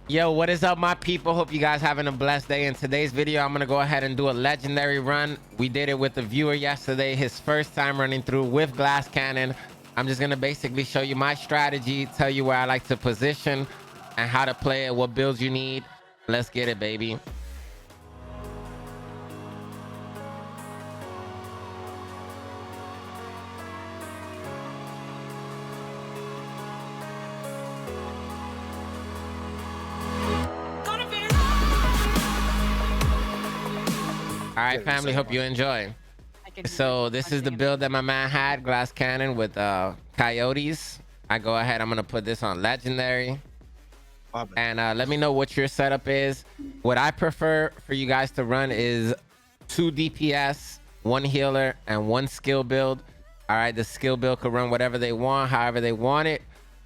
Yo, what is up, my people? Hope you guys having a blessed day. In today's video, I'm gonna go ahead and do a legendary run. We did it with a viewer yesterday, his first time running through with glass cannon. I'm just gonna basically show you my strategy, tell you where I like to position and how to play it, what builds you need. Let's get it, baby. All right, family, hope you enjoy. So this is the build that my man had, glass cannon with coyotes. I go ahead, I'm gonna put this on legendary. And let me know what your setup is. What I prefer for you guys to run is 2 DPS, 1 healer, and 1 skill build. All right, the skill build could run whatever they want, however they want it.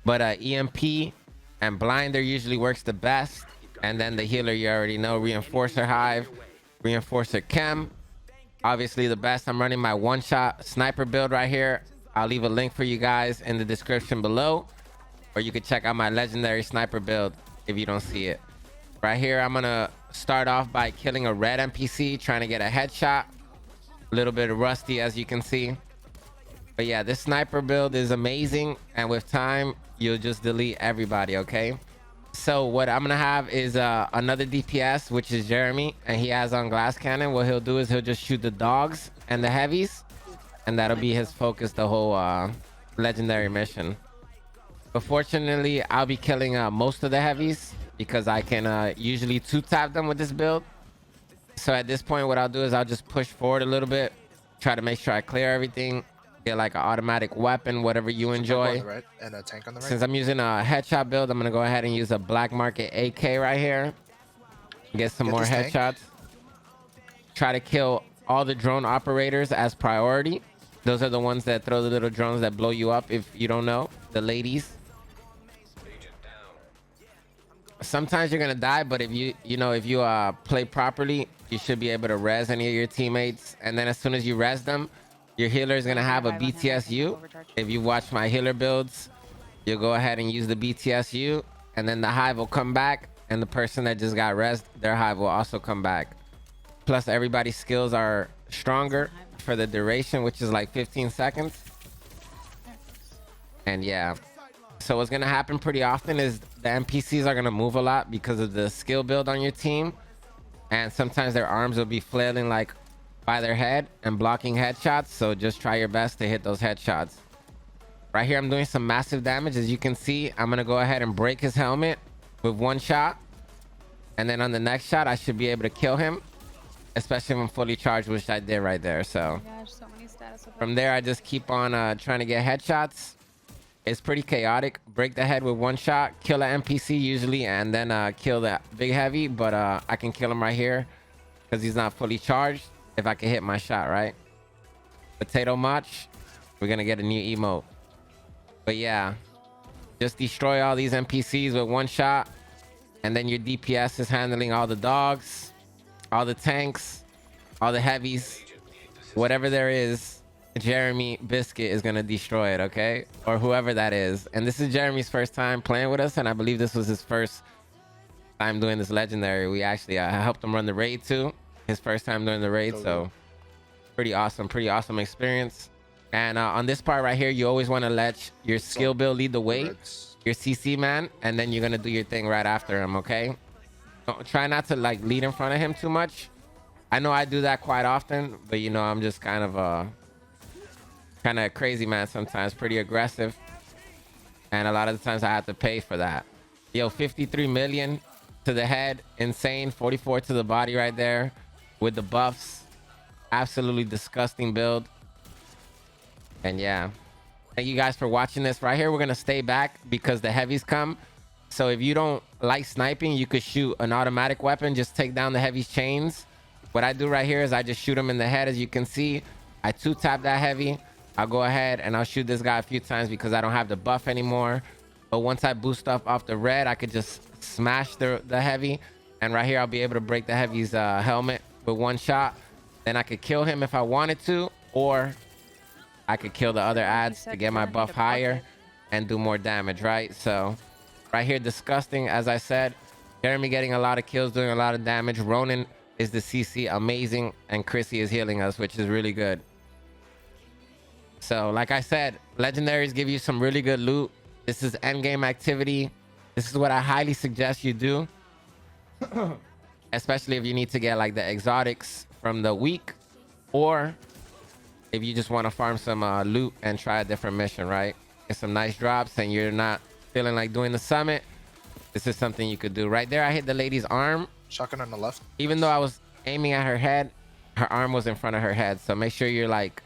But EMP and blinder usually works the best. And then the healer, you already know, reinforcer hive, reinforcer chem. Obviously the best. I'm running my one-shot sniper build right here. I'll leave a link for you guys in the description below, or you can check out my legendary sniper build if you don't see it. Right here, I'm gonna start off by killing a red NPC, trying to get a headshot. A little bit of rusty, as you can see. But yeah, this sniper build is amazing, and with time, you'll just delete everybody, okay? So what I'm gonna have is another DPS, which is Jeremy, and he has on glass cannon. What he'll do is he'll just shoot the dogs and the heavies, and that'll be his focus the whole legendary mission. But fortunately, I'll be killing most of the heavies because I can usually 2-tap them with this build. So at this point, what I'll do is I'll just push forward a little bit, try to make sure I clear everything, get like an automatic weapon, whatever you enjoy. Right, and a tank on the right. Since I'm using a headshot build, I'm gonna go ahead and use a black market AK right here. Get some more headshots. Try to kill all the drone operators as priority. Those are the ones that throw the little drones that blow you up, if you don't know, the ladies. Sometimes you're gonna die, but if you play properly, you should be able to res any of your teammates. And then as soon as you res them, your healer is gonna have a BTSU. If you watch my healer builds, you'll go ahead and use the BTSU, and then the hive will come back, and the person that just got resed, their hive will also come back. Plus everybody's skills are stronger for the duration, which is like 15 seconds. And yeah, so what's gonna happen pretty often is the NPCs are gonna move a lot because of the skill build on your team, and sometimes their arms will be flailing like by their head and blocking headshots. So just try your best to hit those headshots. Right here, I'm doing some massive damage. As you can see, I'm gonna go ahead and break his helmet with 1 shot, and then on the next shot I should be able to kill him, especially if I'm fully charged, which I did right there. So from there, I just keep on trying to get headshots. It's pretty chaotic. Break the head with 1 shot, kill an NPC usually, and then kill the big heavy. But I can kill him right here because he's not fully charged if I can hit my shot, right? Potato Mach, we're gonna get a new emote. But yeah, just destroy all these NPCs with 1 shot, and then your DPS is handling all the dogs, all the tanks, all the heavies, whatever there is. Jeremy Biscuit is gonna destroy it, okay? Or whoever that is. And this is Jeremy's first time playing with us, and I believe this was his first time doing this legendary. We actually helped him run the raid too, his first time doing the raid. So pretty awesome experience. And on this part right here, you always want to let your skill build lead the way, your CC man, and then you're gonna do your thing right after him, okay? Don't, try not to like lead in front of him too much. I know I do that quite often, but you know, I'm just kind of crazy man sometimes, pretty aggressive, and a lot of the times I have to pay for that. Yo, 53 million to the head, insane. 44 to the body right there with the buffs. Absolutely disgusting build. And yeah, thank you guys for watching this. Right here, we're gonna stay back because the heavies come. So if you don't like sniping, you could shoot an automatic weapon, just take down the heavy's chains. What I do right here is I just shoot him in the head. As you can see, I 2-tap that heavy. I'll go ahead and I'll shoot this guy a few times because I don't have the buff anymore. But once I boost up off the red, I could just smash the heavy. And right here, I'll be able to break the heavy's helmet with 1 shot. Then I could kill him if I wanted to, or I could kill the other ads to get my buff higher and do more damage, right? So right here, disgusting, as I said. Jeremy getting a lot of kills, doing a lot of damage. Ronan is the CC, amazing, and Chrissy is healing us, which is really good. So like I said, legendaries give you some really good loot. This is endgame activity. This is what I highly suggest you do, especially if you need to get like the exotics from the week, or if you just want to farm some loot and try a different mission, right? Get some nice drops and you're not feeling like doing the summit. This is something you could do. Right there, I hit the lady's arm. Shotgun on the left. Even though I was aiming at her head, her arm was in front of her head. So make sure you're like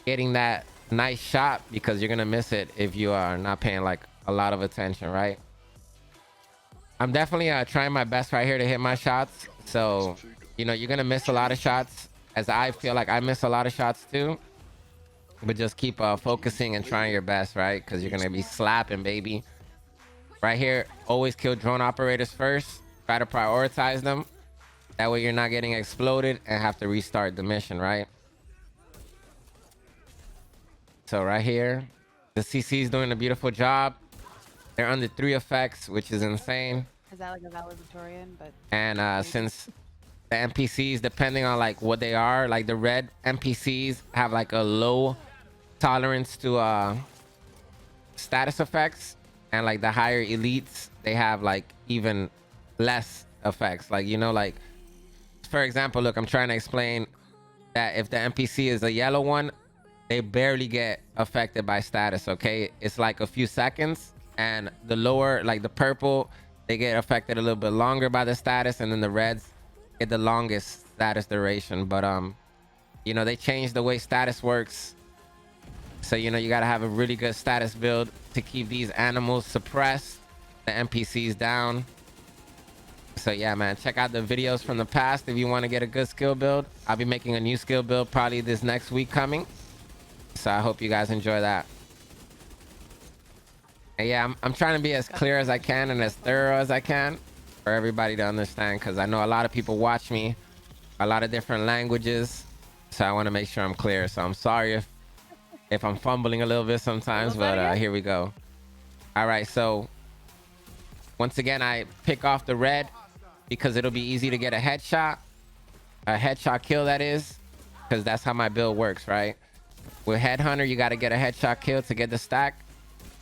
getting that nice shot, because you're going to miss it if you are not paying like a lot of attention, right? I'm definitely trying my best right here to hit my shots. So, you know, you're going to miss a lot of shots, as I feel like I miss a lot of shots too. But just keep focusing and trying your best, right? Because you're going to be slapping, baby. Right here, always kill drone operators first. Try to prioritize them. That way you're not getting exploded and have to restart the mission, right? So right here, the CC is doing a beautiful job. They're under 3 effects, which is insane. Is that like a valedictorian? But And since the NPCs, depending on like what they are, like the red NPCs have like a low tolerance to status effects, and like the higher elites, they have like even less effects. Like, you know, like for example, look, I'm trying to explain that if the NPC is a yellow one, they barely get affected by status. Okay, it's like a few seconds. And the lower, like the purple, they get affected a little bit longer by the status, and then the reds get the longest status duration. But you know, they changed the way status works. So, you know, you got to have a really good status build to keep these animals suppressed, the NPCs down. So yeah, man, check out the videos from the past if you want to get a good skill build. I'll be making a new skill build probably this next week coming. So I hope you guys enjoy that. And yeah, I'm trying to be as clear as I can and as thorough as I can for everybody to understand, because I know a lot of people watch me, a lot of different languages. So I want to make sure I'm clear. So I'm sorry if I'm fumbling a little bit sometimes, but here we go. All right, so once again, I pick off the red because it'll be easy to get a headshot kill, that is, because that's how my build works, right? With Headhunter, you got to get a headshot kill to get the stack,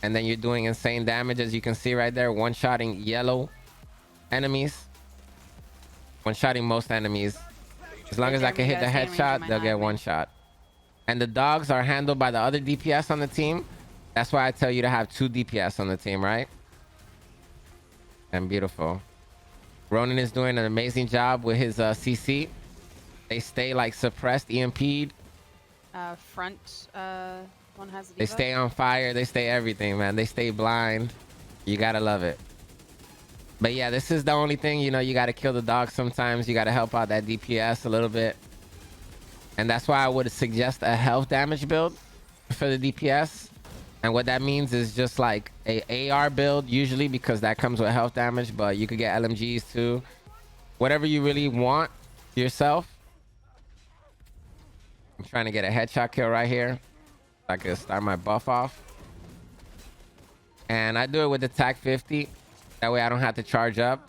and then you're doing insane damage, as you can see right there, one-shotting yellow enemies, one-shotting most enemies. As long as I can hit the headshot, they'll get one shot. And the dogs are handled by the other DPS on the team. That's why I tell you to have 2 DPS on the team, right? And beautiful. Ronan is doing an amazing job with his CC. They stay like suppressed, EMP'd. Front one has a They stay on fire. They stay everything, man. They stay blind. You gotta love it. But yeah, this is the only thing, you know, you gotta kill the dogs sometimes. You gotta help out that DPS a little bit. And that's why I would suggest a health damage build for the DPS. And what that means is just like a AR build usually, because that comes with health damage, but you could get LMGs too. Whatever you really want yourself. I'm trying to get a headshot kill right here. I can start my buff off. And I do it with the TAC 50. That way I don't have to charge up.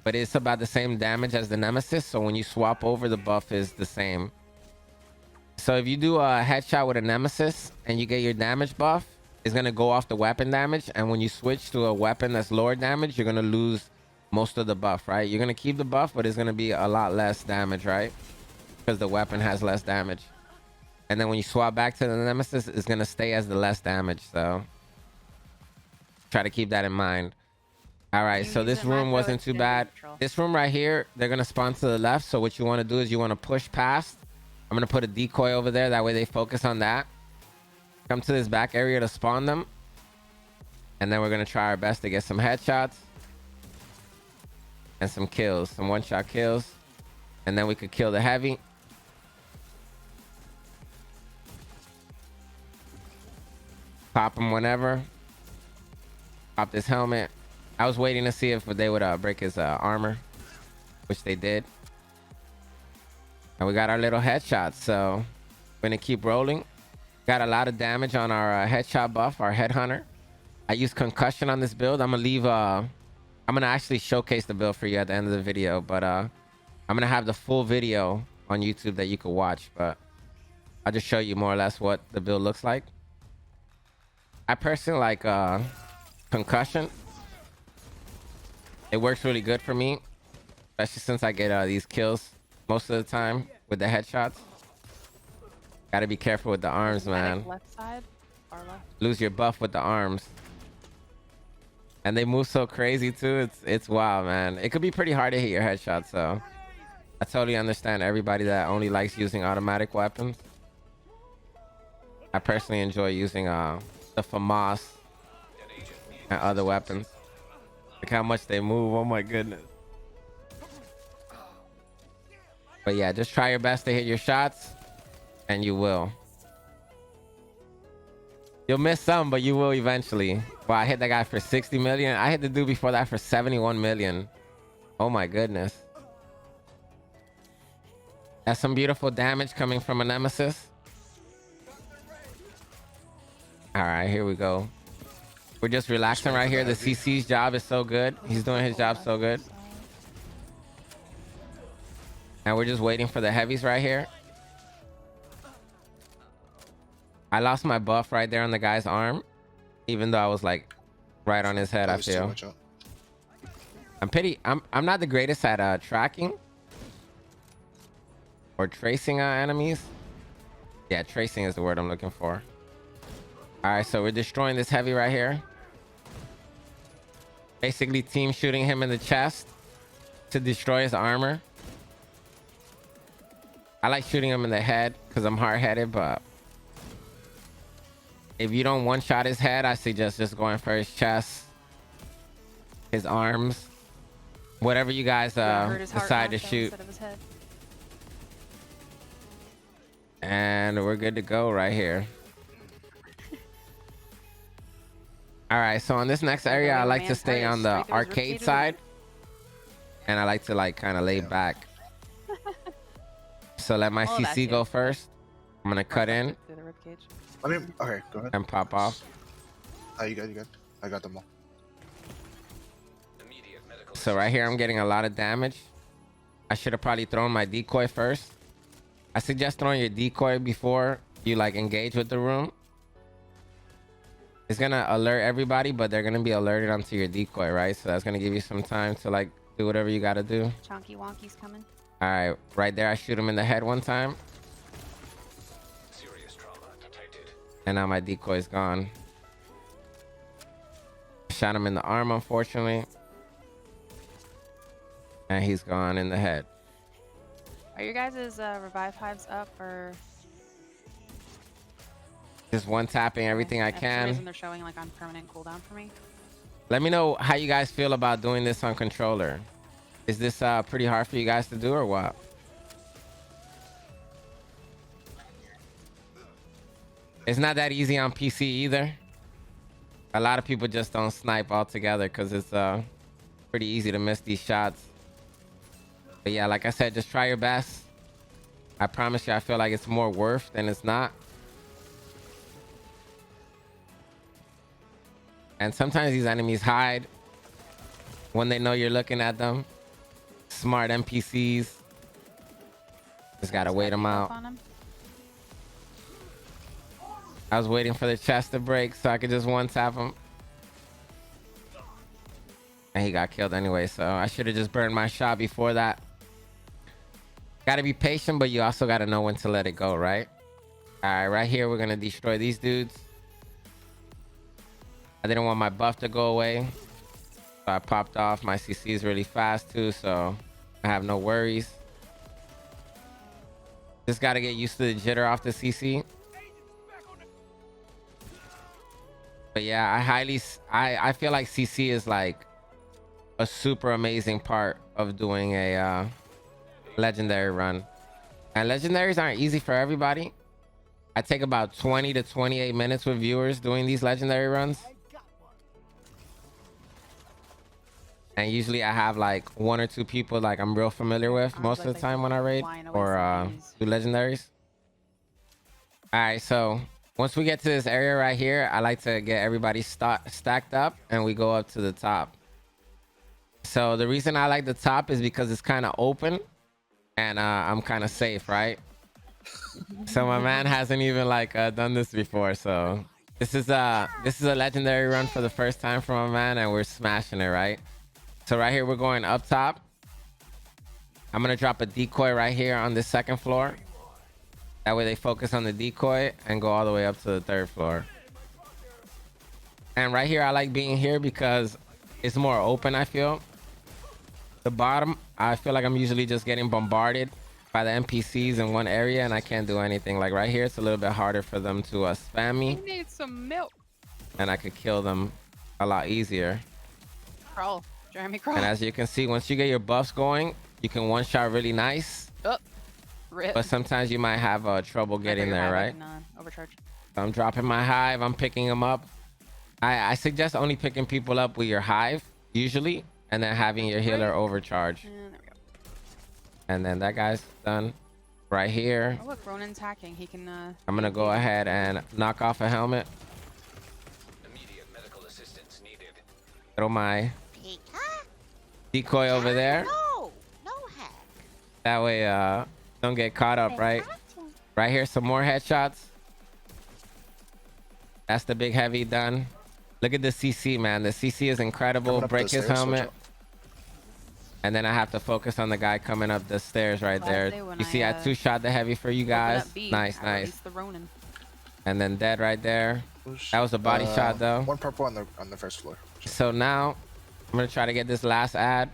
But it's about the same damage as the Nemesis. So when you swap over, the buff is the same. So if you do a headshot with a Nemesis and you get your damage buff, it's going to go off the weapon damage. And when you switch to a weapon that's lower damage, you're going to lose most of the buff, right? You're going to keep the buff, but it's going to be a lot less damage, right? Because the weapon has less damage. And then when you swap back to the Nemesis, it's going to stay as the less damage. So try to keep that in mind. All right, so this room wasn't too bad. This room right here, they're going to spawn to the left. So what you want to do is you want to push past. I'm going to put a decoy over there. That way they focus on that. Come to this back area to spawn them. And then we're going to try our best to get some headshots. And some kills. Some one-shot kills. And then we could kill the heavy. Pop him whenever. Pop this helmet. I was waiting to see if they would break his armor. Which they did. And we got our little headshots. So we're going to keep rolling. Got a lot of damage on our headshot buff, our Headhunter. I use concussion on this build. I'm going to leave I'm gonna actually showcase the build for you at the end of the video, but I'm gonna have the full video on YouTube that you could watch, but I'll just show you more or less what the build looks like. I personally like concussion. It works really good for me, especially since I get these kills most of the time with the headshots. Gotta be careful with the arms, man. Left side, far left. Lose your buff with the arms. And they move so crazy too. It's wild, man. It could be pretty hard to hit your headshots, so I totally understand everybody that only likes using automatic weapons. I personally enjoy using the FAMAS and other weapons. Look how much they move. Oh my goodness. But yeah, just try your best to hit your shots, and you will. You'll miss some, but you will eventually. Well, I hit that guy for 60 million. I hit the dude before that for 71 million. Oh my goodness. That's some beautiful damage coming from a nemesis. All right, here we go. We're just relaxing right here. The CC's job is so good. He's doing his job so good. And we're just waiting for the heavies right here. I lost my buff right there on the guy's arm, even though I was like right on his head. I feel I'm not the greatest at tracking or tracing enemies. Yeah, tracing is the word I'm looking for. All right, so we're destroying this heavy right here. Basically team shooting him in the chest to destroy his armor. I like shooting him in the head because I'm hard-headed, but if you don't one-shot his head, I suggest just going for his chest, his arms, whatever you guys decide to shoot. And we're good to go right here. All right, so on this next area, I like to stay on the arcade side, and I like to like kind of lay back. So let my CC go first. I'm gonna cut in. Okay, go ahead. And pop off. Oh, you good? I got them all. So right here, I'm getting a lot of damage. I should have probably thrown my decoy first. I suggest throwing your decoy before you like engage with the room. It's gonna alert everybody, but they're gonna be alerted onto your decoy, right? So that's gonna give you some time to like do whatever you gotta do. Chonky Wonky's coming. All right, right there, I shoot him in the head one time. And now my decoy's gone. Shot him in the arm, unfortunately. And he's gone in the head. Are your guys' revive hives up, or just one tapping everything I for can? some reason they're showing like on permanent cooldown for me. Let me know how you guys feel about doing this on controller. Is this pretty hard for you guys to do or what? It's not that easy on PC either. A lot of people just don't snipe altogether because it's pretty easy to miss these shots. But yeah, like I said, just try your best. I promise you, I feel like it's more worth than it's not. And sometimes these enemies hide when they know you're looking at them. Smart NPCs. Just gotta wait them out. I was waiting for the chest to break so I could just one tap him. And he got killed anyway, so I should have just burned my shot before that. Gotta be patient, but you also gotta know when to let it go, right? All right, right here, we're gonna destroy these dudes. I didn't want my buff to go away, so I popped off. My CC is really fast too, so I have no worries. Just gotta get used to the jitter off the CC. But yeah, I feel like CC is like a super amazing part of doing a legendary run. And legendaries aren't easy for everybody. I take about 20 to 28 minutes with viewers doing these legendary runs. And usually I have like one or two people like I'm real familiar with most of the time when I raid or do legendaries. All right, so once we get to this area right here, I like to get everybody stacked up and we go up to the top. So the reason I like the top is because it's kind of open and I'm kind of safe, right? So my man hasn't even like done this before. So this is a legendary run for the first time for my man, and we're smashing it, right? So right here we're going up top. I'm gonna drop a decoy right here on this second floor. That way they focus on the decoy and go all the way up to the third floor. And right here I like being here because it's more open, I feel. The bottom, I feel like I'm usually just getting bombarded by the NPCs in one area and I can't do anything. Like right here, it's a little bit harder for them to spam me. You need some milk. And I could kill them a lot easier. Crawl. Jeremy, crawl. And as you can see, once you get your buffs going, you can one shot really nice. Oh, rip. But sometimes you might have trouble getting there, right? Overcharge. So I'm dropping my hive. I'm picking them up. I suggest only picking people up with your hive, usually. And then having your healer overcharge. And there we go. And then that guy's done right here. Oh, look, Ronan's hacking. He can. I'm gonna go ahead and knock off a helmet. Immediate medical assistance needed. Throw my decoy over there. No hack. That way, don't get caught up, right? Right here, some more headshots. That's the big heavy done. Look at the CC, man. The CC is incredible. Break his helmet. And then I have to focus on the guy coming up the stairs right there. You see, I two-shot the heavy for you guys. Nice, nice. The Ronin. And then dead right there. That was a body shot, though. One purple on the first floor. So now, I'm going to try to get this last ad.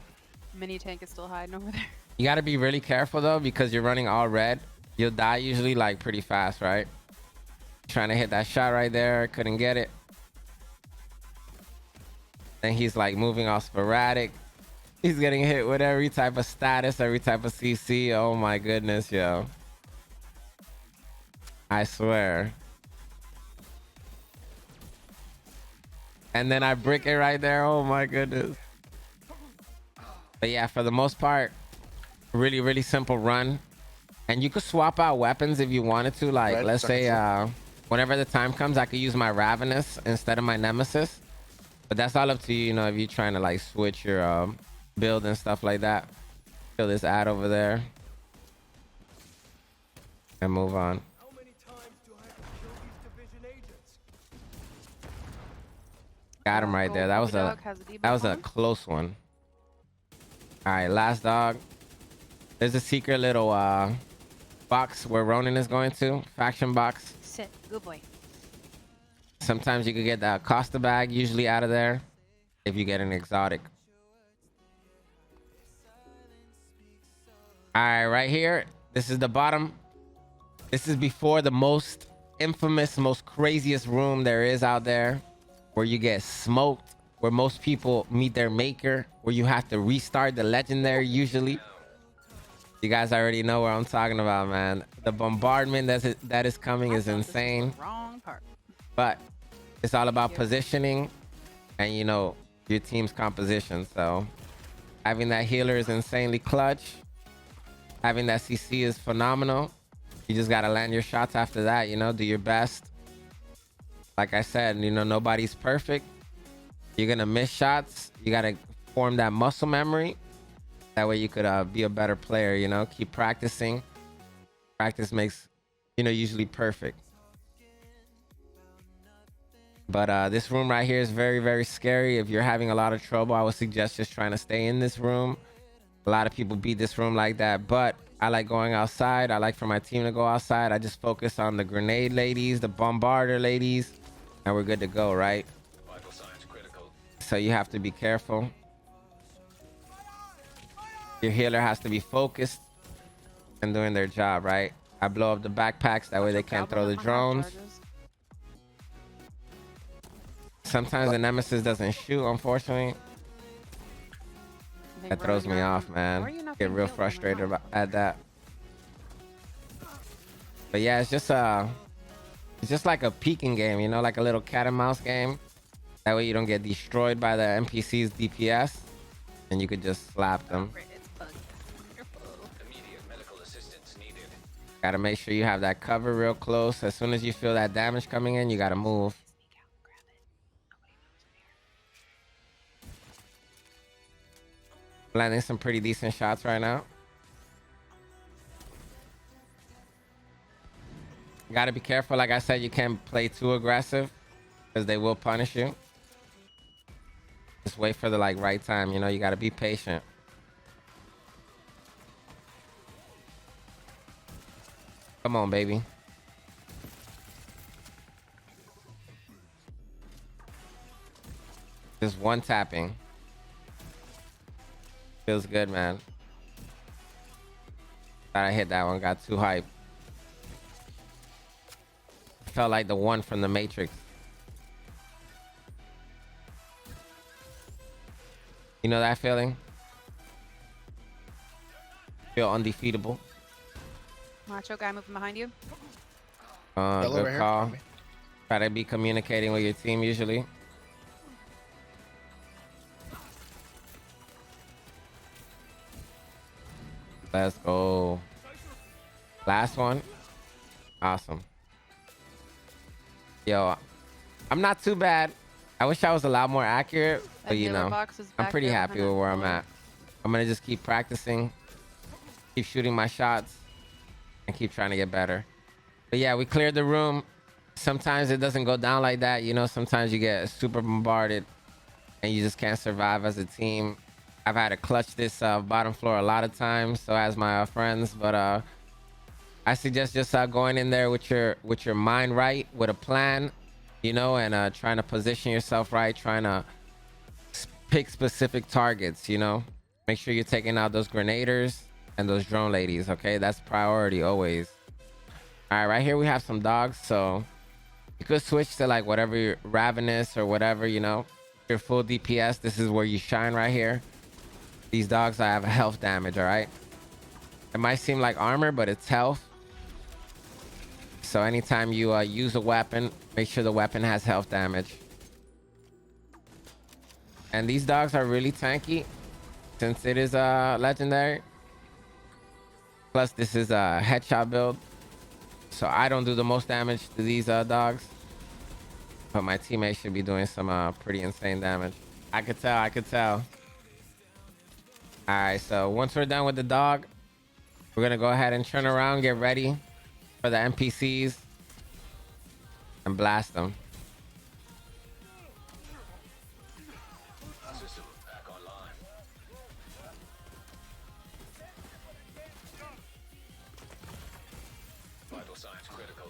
Mini tank is still hiding over there. You got to be really careful, though, because you're running all red. You'll die usually, like, pretty fast, right? Trying to hit that shot right there. Couldn't get it. Then he's, like, moving all sporadic. He's getting hit with every type of status, every type of CC. Oh my goodness, yo. I swear. And then I brick it right there. Oh my goodness. But yeah, for the most part, really, really simple run. And you could swap out weapons if you wanted to. Like, Red, let's say, floor. whenever the time comes, I could use my Ravenous instead of my Nemesis. But that's all up to you, you know, if you're trying to, like, switch your build and stuff like that. Kill this ad over there and move on. Got him right there. That was a close one. All right, last dog. There's a secret little box where Ronin is going to, faction box. Sit, good boy. Sometimes you could get the Costa bag usually out of there if you get an exotic. All right, right here. This is the bottom. This is before the most infamous, most craziest room there is out there, where you get smoked, where most people meet their maker, where you have to restart the legendary usually. You guys already know what I'm talking about, man. The bombardment that is coming is insane. Wrong part. But it's all about positioning and, you know, your team's composition. So having that healer is insanely clutch. Having that CC is phenomenal. You just got to land your shots after that, you know, do your best. Like I said, you know, nobody's perfect. You're going to miss shots. You got to form that muscle memory. That way you could be a better player, you know, keep practicing. Practice makes, you know, usually perfect. But this room right here is very, very scary. If you're having a lot of trouble, I would suggest just trying to stay in this room. A lot of people beat this room like that, but I like going outside. I like for my team to go outside. I just focus on the grenade ladies, the bombarder ladies, and we're good to go, right? Vital signs critical. So you have to be careful. Your healer has to be focused and doing their job, right? I blow up the backpacks. That way they can't throw the drones. Sometimes the Nemesis doesn't shoot, unfortunately. That throws me off, man. Get real frustrated at that. But yeah, it's just like a peeking game, you know, like a little cat and mouse game. That way you don't get destroyed by the NPC's DPS, and you could just slap them. Immediate medical assistance needed. Gotta make sure you have that cover real close. As soon as you feel that damage coming in, you gotta move. Landing some pretty decent shots right now. Gotta be careful. Like I said, you can't play too aggressive because they will punish you. Just wait for the like right time. You know, you gotta be patient. Come on, baby. Just one tapping. Feels good, man. Thought I hit that one. Got too hyped. Felt like the one from the Matrix. You know that feeling? Feel undefeatable. Macho guy moving behind you. Yellow Good right here. call. On me. Try to be communicating with your team usually. Let's go. Last one. Awesome. Yo, I'm not too bad. I wish I was a lot more accurate, but That you healer know, box is I'm back pretty there happy behind with that where I'm pillar. at. I'm gonna just keep practicing, keep shooting my shots, and keep trying to get better. But yeah, we cleared the room. Sometimes it doesn't go down like that. You know, sometimes you get super bombarded and you just can't survive as a team. I've had to clutch this bottom floor a lot of times, so as my friends, but I suggest just going in there with your mind right, with a plan, you know, and trying to position yourself right, trying to pick specific targets, you know. Make sure you're taking out those grenaders and those drone ladies, okay? That's priority always. All right, right here we have some dogs, so you could switch to like whatever your ravenous or whatever, you know. Your full DPS, this is where you shine right here. These dogs I have health damage, all right? It might seem like armor, but it's health. So anytime you use a weapon, make sure the weapon has health damage. And these dogs are really tanky since it is legendary. Plus this is a headshot build. So I don't do the most damage to these dogs. But my teammates should be doing some pretty insane damage. I could tell. All right, so once we're done with the dog, we're gonna go ahead and turn around, get ready for the NPCs, and blast them. System back online. Vital signs critical.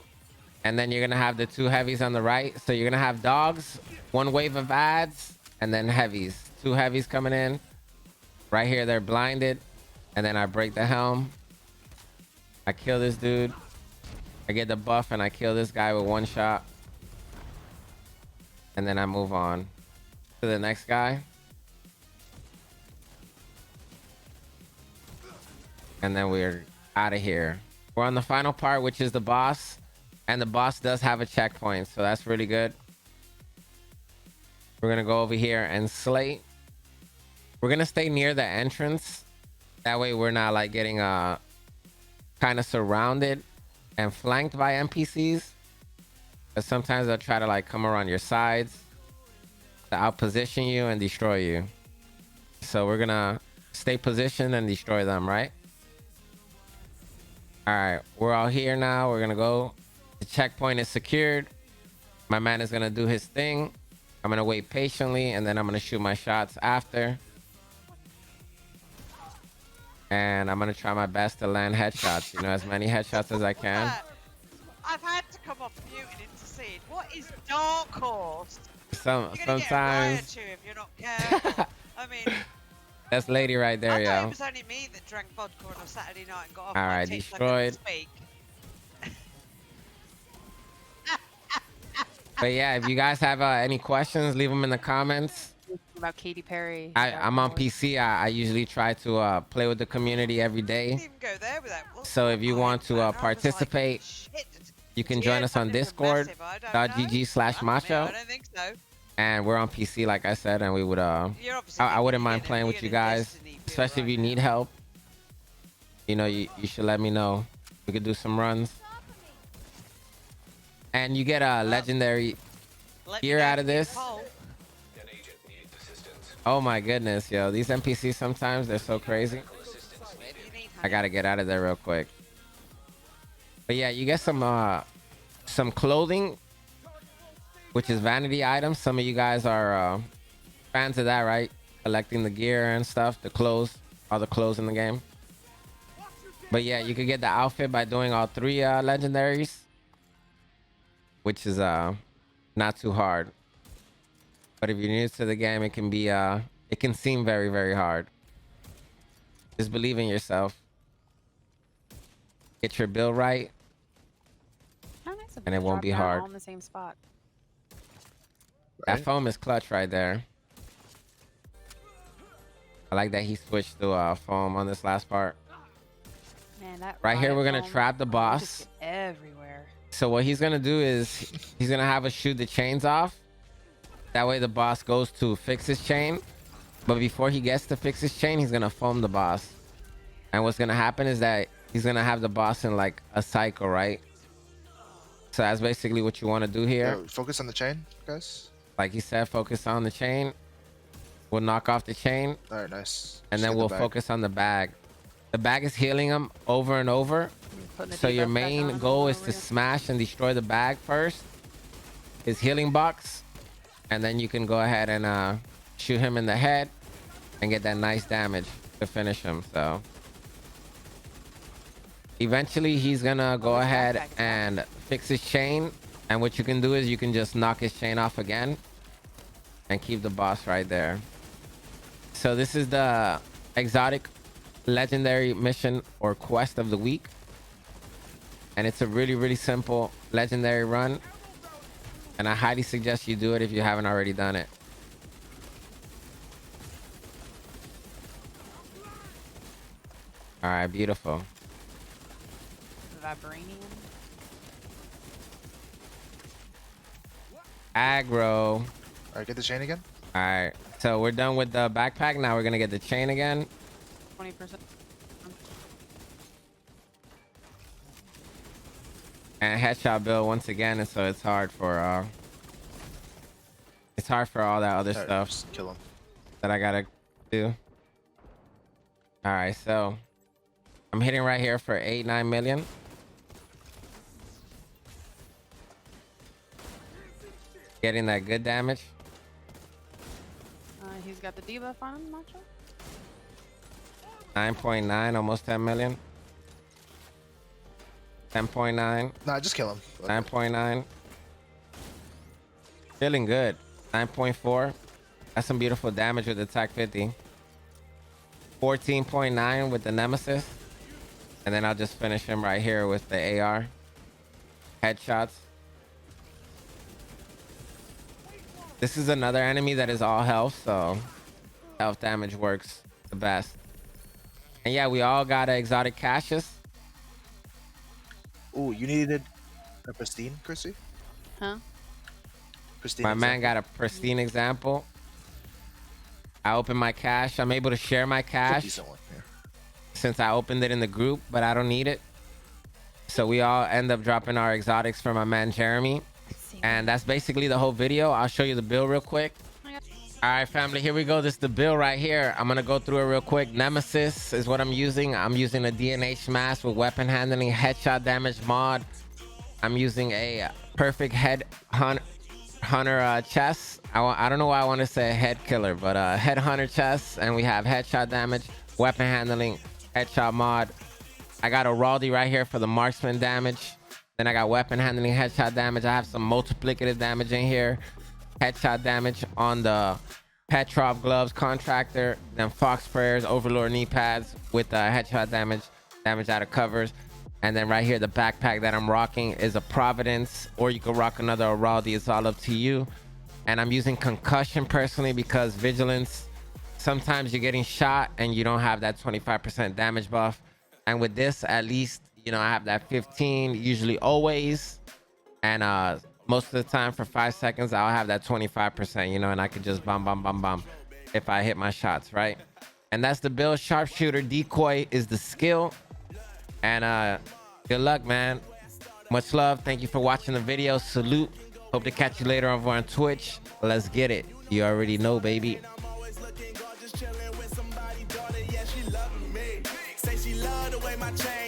And then you're gonna have the two heavies on the right. So you're gonna have dogs, one wave of ads, and then heavies. Two heavies coming in. Right here, they're blinded. And then I break the helm. I kill this dude. I get the buff and I kill this guy with one shot. And then I move on to the next guy. And then we're out of here. We're on the final part, which is the boss. And the boss does have a checkpoint, so that's really good. We're gonna go over here and slate. We're gonna stay near the entrance. That way we're not like getting kind of surrounded and flanked by NPCs. But sometimes they'll try to like come around your sides to outposition you and destroy you. So we're gonna stay positioned and destroy them, right? All right, we're all here now. We're gonna go. The checkpoint is secured. My man is gonna do his thing. I'm gonna wait patiently and then I'm gonna shoot my shots after. And I'm gonna try my best to land headshots, you know, as many headshots as I can. I've had to come off mute and intercede. What is Dark Horse? You're gonna Sometimes get a riot to if you're not careful. I mean, that's lady right there, I thought yo. it was only me that drank vodka on a Saturday night and got off All my right, tits like I destroyed. could speak. But yeah, if you guys have any questions, leave them in the comments. About Katy Perry. I'm on PC. I usually try to play with the community every day. Didn't even go there without. So if you want to I was like, participate, shit, you can yeah, join us on something Discord. massive, I don't know. .gg/macho. I don't think so. And we're on PC, like I said, and we would You're obviously I wouldn't mind beginning- playing with you beginning guys, Destiny build especially if right you now. need help. You know, you should let me know. We could do some runs. And you get a legendary Let me gear know out if of you need this. a poll. An agent needs assistance. Oh my goodness, yo. These NPCs sometimes they're so crazy. Maybe you need I honey. gotta get out of there real quick. But yeah, you get some clothing, which is vanity items. Some of you guys are fans of that, right? Collecting the gear and stuff, the clothes, all the clothes in the game. But yeah, you could get the outfit by doing all 3 legendaries, which is not too hard. But if you're new to the game, it can be it can seem very, very hard. Just believe in yourself. Get your build right, How nice of and them it to won't drop be down hard. all in the same spot. That Right? foam is clutch right there. I like that he switched to foam on this last part. Man, that Right here, riot we're gonna foam, trap the oh, you boss. just get everywhere. So what he's gonna do is he's gonna have us shoot the chains off. That way the boss goes to fix his chain. But before he gets to fix his chain, he's gonna foam the boss. And what's gonna happen is that he's gonna have the boss in like a cycle, right? So that's basically what you want to do here. Yo, focus on the chain, guys. Like he said, focus on the chain. We'll knock off the chain, All right, nice. and Just then get the we'll bag. focus on the bag. The bag is healing him over and over. Putting the So your debuff back main on goal over is to here. smash and destroy the bag first. His healing box, and then you can go ahead and shoot him in the head and get that nice damage to finish him. So eventually he's gonna go his ahead backpack is back. and fix his chain, and what you can do is you can just knock his chain off again and keep the boss right there. So this is the exotic legendary mission or quest of the week, and it's a really, really simple legendary run, and I highly suggest you do it if you haven't already done it. All right, beautiful. Vibranium. Aggro. All right, get the chain again. All right, so we're done with the backpack. Now we're gonna get the chain again. 20%. And headshot build once again, and so it's hard for all that other All right, stuff just kill him. that I gotta do. All right, so I'm hitting right here for 8-9 million. Getting that good damage. He's got the debuff on him, Macho. 9.9, almost 10 million. 10.9, Nah, just kill him. 9.9. Feeling good. 9.4. That's some beautiful damage with attack 50. 14.9 with the Nemesis. And then I'll just finish him right here with the AR. Headshots. This is another enemy that is all health, so health damage works the best. And yeah, we all got exotic caches. Ooh, you needed a pristine, Chrissy? Huh? Pristine. My man example. got a pristine example. I opened my cache. I'm able to share my It's a cache decent one. Yeah. since I opened it in the group, but I don't need it. So we all end up dropping our exotics for my man Jeremy. And that's basically the whole video. I'll show you the build real quick. All right, family, here we go. This is the build right here. I'm gonna go through it real quick. Nemesis is what I'm using. I'm using a DNH mask with weapon handling, headshot damage mod. I'm using a perfect head hunter chest. I don't know why I want to say head killer, but head hunter chest. And we have headshot damage, weapon handling, headshot mod. I got a Raldi right here for the marksman damage. Then I got weapon handling, headshot damage. I have some multiplicative damage in here. Headshot damage on the Petrov gloves contractor. Then Fox prayers, Overlord knee pads with headshot damage out of covers. And then right here, the backpack that I'm rocking is a Providence, or you could rock another Araldi. It's all up to you. And I'm using concussion personally because vigilance, sometimes you're getting shot and you don't have that 25% damage buff. And with this, at least, you know, I have that 15, usually always. And most of the time for 5 seconds, I'll have that 25%, you know, and I could just bomb if I hit my shots, right? And that's the build. Sharpshooter decoy is the skill. And good luck, man. Much love. Thank you for watching the video. Salute. Hope to catch you later over on Twitch. Let's get it. You already know, baby. my chain.